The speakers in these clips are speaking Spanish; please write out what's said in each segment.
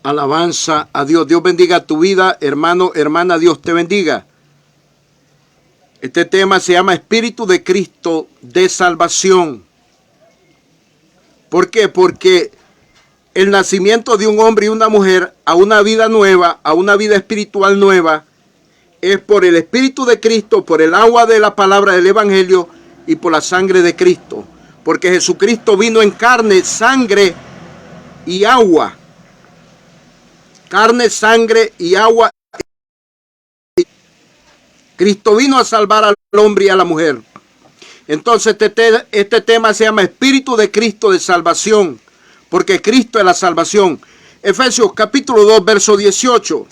Alabanza a Dios. Dios bendiga tu vida, hermano, hermana. Dios te bendiga. Este tema se llama Espíritu de Cristo de Salvación. ¿Por qué? Porque el nacimiento de un hombre y una mujer a una vida nueva, a una vida espiritual nueva, es por el Espíritu de Cristo, por el agua de la palabra del Evangelio y por la sangre de Cristo. Porque Jesucristo vino en carne, sangre y agua. Carne, sangre y agua. Cristo vino a salvar al hombre y a la mujer. Entonces este tema se llama Espíritu de Cristo de Salvación, porque Cristo es la salvación. Efesios capítulo 2, verso 18.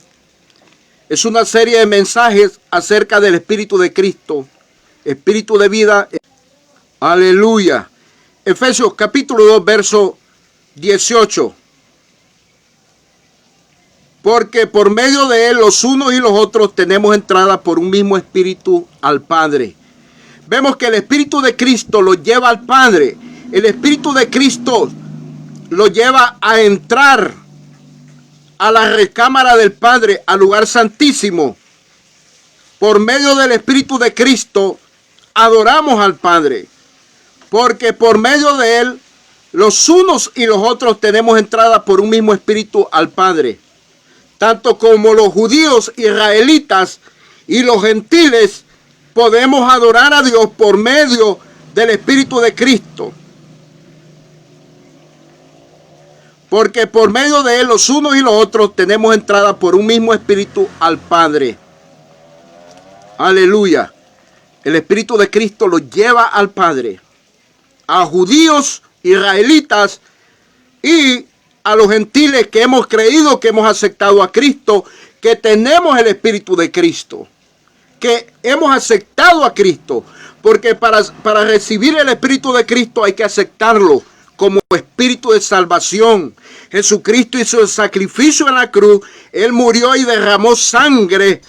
Es una serie de mensajes acerca del Espíritu de Cristo, Espíritu de vida. Aleluya. Efesios capítulo 2, verso 18. Porque por medio de él los unos y los otros tenemos entrada por un mismo Espíritu al Padre. Vemos que el Espíritu de Cristo lo lleva al Padre. El Espíritu de Cristo lo lleva a entrar a la recámara del Padre, al lugar santísimo. Por medio del Espíritu de Cristo adoramos al Padre. Porque por medio de él los unos y los otros tenemos entrada por un mismo Espíritu al Padre. Tanto como los judíos israelitas y los gentiles podemos adorar a Dios por medio del Espíritu de Cristo. Porque por medio de él los unos y los otros tenemos entrada por un mismo Espíritu al Padre. Aleluya. El Espíritu de Cristo los lleva al Padre. A judíos, israelitas y a los gentiles que hemos creído, que hemos aceptado a Cristo, que tenemos el Espíritu de Cristo, que hemos aceptado a Cristo, porque para recibir el Espíritu de Cristo hay que aceptarlo como Espíritu de salvación. Jesucristo hizo el sacrificio en la cruz, Él murió y derramó sangre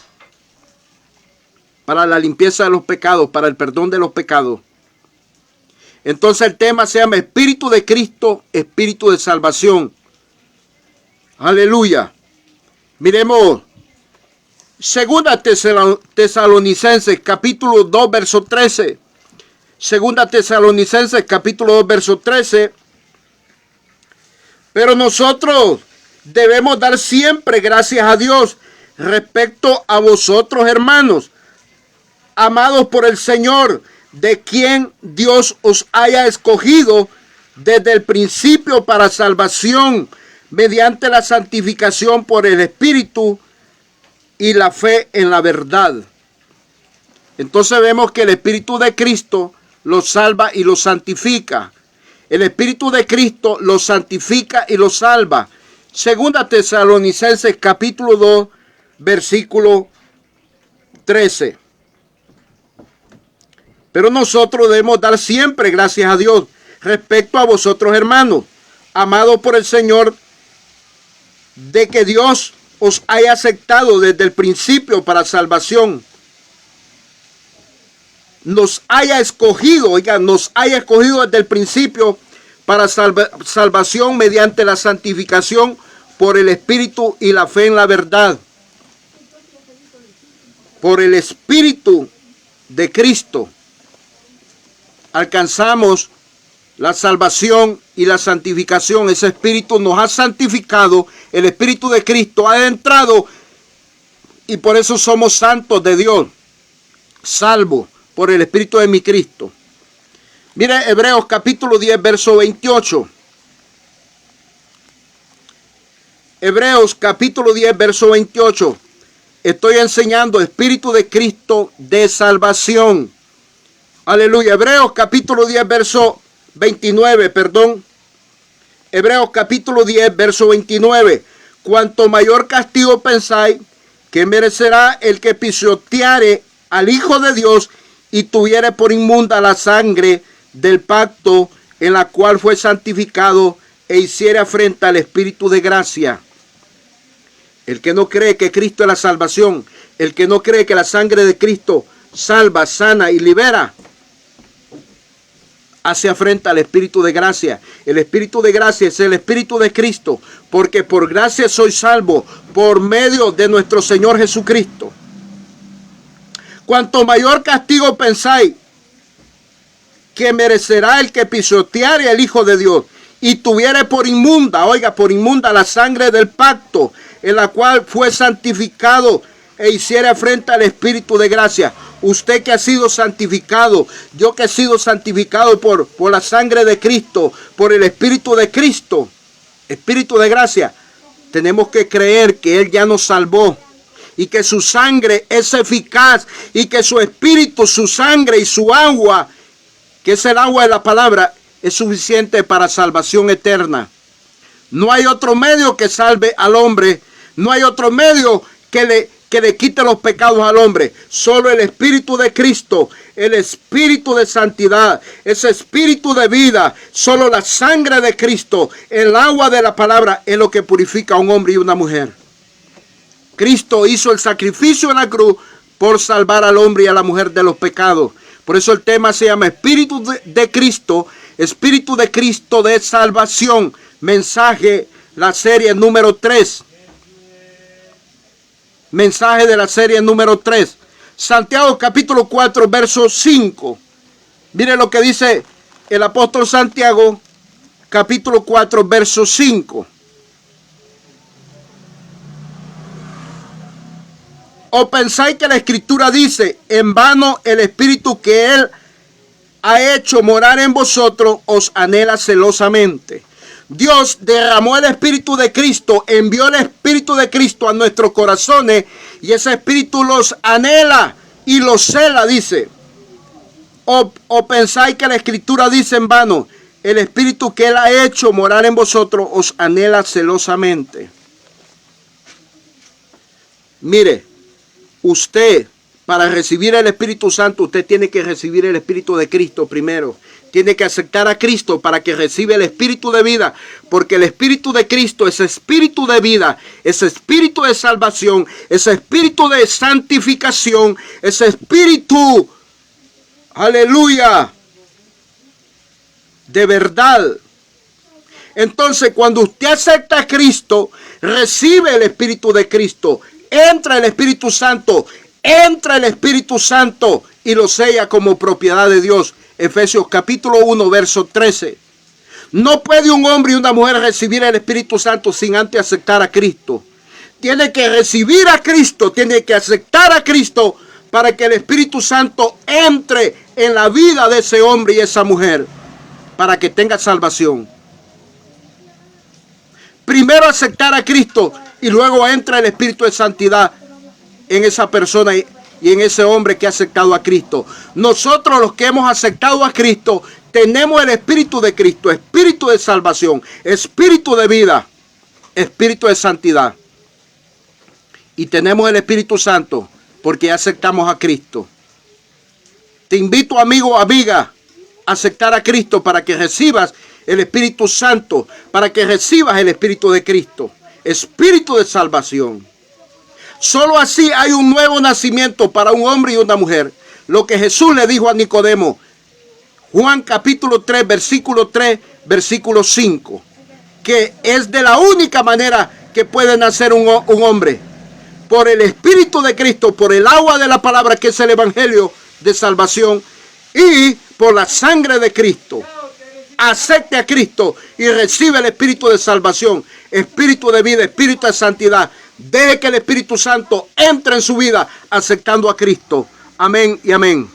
para la limpieza de los pecados, para el perdón de los pecados. Entonces el tema se llama Espíritu de Cristo, Espíritu de salvación. Aleluya. Miremos Segunda Tesalonicenses capítulo 2 verso 13. Segunda Tesalonicenses capítulo 2 verso 13. Pero nosotros debemos dar siempre gracias a Dios respecto a vosotros, hermanos, amados por el Señor, de quien Dios os haya escogido desde el principio para salvación, mediante la santificación por el Espíritu y la fe en la verdad. Entonces vemos que el Espíritu de Cristo los salva y los santifica. El Espíritu de Cristo los santifica y los salva. Segunda Tesalonicenses capítulo 2, versículo 13. Pero nosotros debemos dar siempre gracias a Dios respecto a vosotros, hermanos, amados por el Señor, de que Dios os haya aceptado desde el principio para salvación. Nos haya escogido, oigan, nos haya escogido desde el principio para salvación mediante la santificación por el Espíritu y la fe en la verdad. Por el Espíritu de Cristo alcanzamos la salvación y la santificación. Ese Espíritu nos ha santificado. El Espíritu de Cristo ha entrado y por eso somos santos de Dios, salvos por el Espíritu de mi Cristo. Mire Hebreos capítulo 10, verso 28. Hebreos capítulo 10, verso 28. Estoy enseñando Espíritu de Cristo de salvación. Aleluya. Hebreos capítulo 10, verso 29, perdón. Hebreos capítulo 10, verso 29. Cuanto mayor castigo pensáis que merecerá el que pisoteare al Hijo de Dios y tuviere por inmunda la sangre del pacto en la cual fue santificado e hiciere afrenta al Espíritu de gracia. El que no cree que Cristo es la salvación, el que no cree que la sangre de Cristo salva, sana y libera, hacia frente al Espíritu de gracia. El Espíritu de gracia es el Espíritu de Cristo, porque por gracia soy salvo por medio de nuestro Señor Jesucristo. Cuanto mayor castigo pensáis que merecerá el que pisoteare al Hijo de Dios y tuviere por inmunda, oiga, por inmunda la sangre del pacto, en la cual fue santificado e hiciere afrenta al Espíritu de gracia. Usted que ha sido santificado, yo que he sido santificado por la sangre de Cristo, por el Espíritu de Cristo, Espíritu de gracia, tenemos que creer que Él ya nos salvó y que su sangre es eficaz y que su Espíritu, su sangre y su agua, que es el agua de la palabra, es suficiente para salvación eterna. No hay otro medio que salve al hombre, no hay otro medio que le quite los pecados al hombre. Solo el Espíritu de Cristo, el Espíritu de santidad, ese Espíritu de vida, solo la sangre de Cristo, el agua de la palabra es lo que purifica a un hombre y una mujer. Cristo hizo el sacrificio en la cruz por salvar al hombre y a la mujer de los pecados. Por eso el tema se llama Espíritu de Cristo, Espíritu de Cristo de salvación. Mensaje, la serie número 3. Mensaje de la serie número 3. Santiago capítulo 4, verso 5. Mire lo que dice el apóstol Santiago, capítulo 4, verso 5. ¿O pensáis que la Escritura dice, en vano el Espíritu que Él ha hecho morar en vosotros os anhela celosamente? Dios derramó el Espíritu de Cristo, envió el Espíritu de Cristo a nuestros corazones y ese Espíritu los anhela y los cela, dice. ¿O pensáis que la Escritura dice en vano, el Espíritu que Él ha hecho morar en vosotros os anhela celosamente? Mire, usted, para recibir el Espíritu Santo, usted tiene que recibir el Espíritu de Cristo primero. Tiene que aceptar a Cristo para que reciba el Espíritu de vida, porque el Espíritu de Cristo es Espíritu de vida, es Espíritu de salvación, es Espíritu de santificación, es Espíritu, aleluya, de verdad. Entonces, cuando usted acepta a Cristo, recibe el Espíritu de Cristo, entra el Espíritu Santo, y lo sella como propiedad de Dios. Efesios capítulo 1, verso 13. No puede un hombre y una mujer recibir el Espíritu Santo sin antes aceptar a Cristo. Tiene que recibir a Cristo, tiene que aceptar a Cristo para que el Espíritu Santo entre en la vida de ese hombre y esa mujer, para que tenga salvación. Primero aceptar a Cristo y luego entra el Espíritu de santidad en esa persona y en ese hombre que ha aceptado a Cristo. Nosotros los que hemos aceptado a Cristo tenemos el Espíritu de Cristo, Espíritu de salvación, Espíritu de vida, Espíritu de santidad. Y tenemos el Espíritu Santo porque ya aceptamos a Cristo. Te invito, amigo, amiga, a aceptar a Cristo para que recibas el Espíritu Santo, para que recibas el Espíritu de Cristo, Espíritu de salvación. Solo así hay un nuevo nacimiento para un hombre y una mujer. Lo que Jesús le dijo a Nicodemo, Juan capítulo 3, versículo 3, versículo 5, que es de la única manera que puede nacer un hombre, por el Espíritu de Cristo, por el agua de la palabra que es el Evangelio de salvación y por la sangre de Cristo. Acepte a Cristo y recibe el Espíritu de salvación, Espíritu de vida, Espíritu de santidad. Deje que el Espíritu Santo entre en su vida aceptando a Cristo. Amén y amén.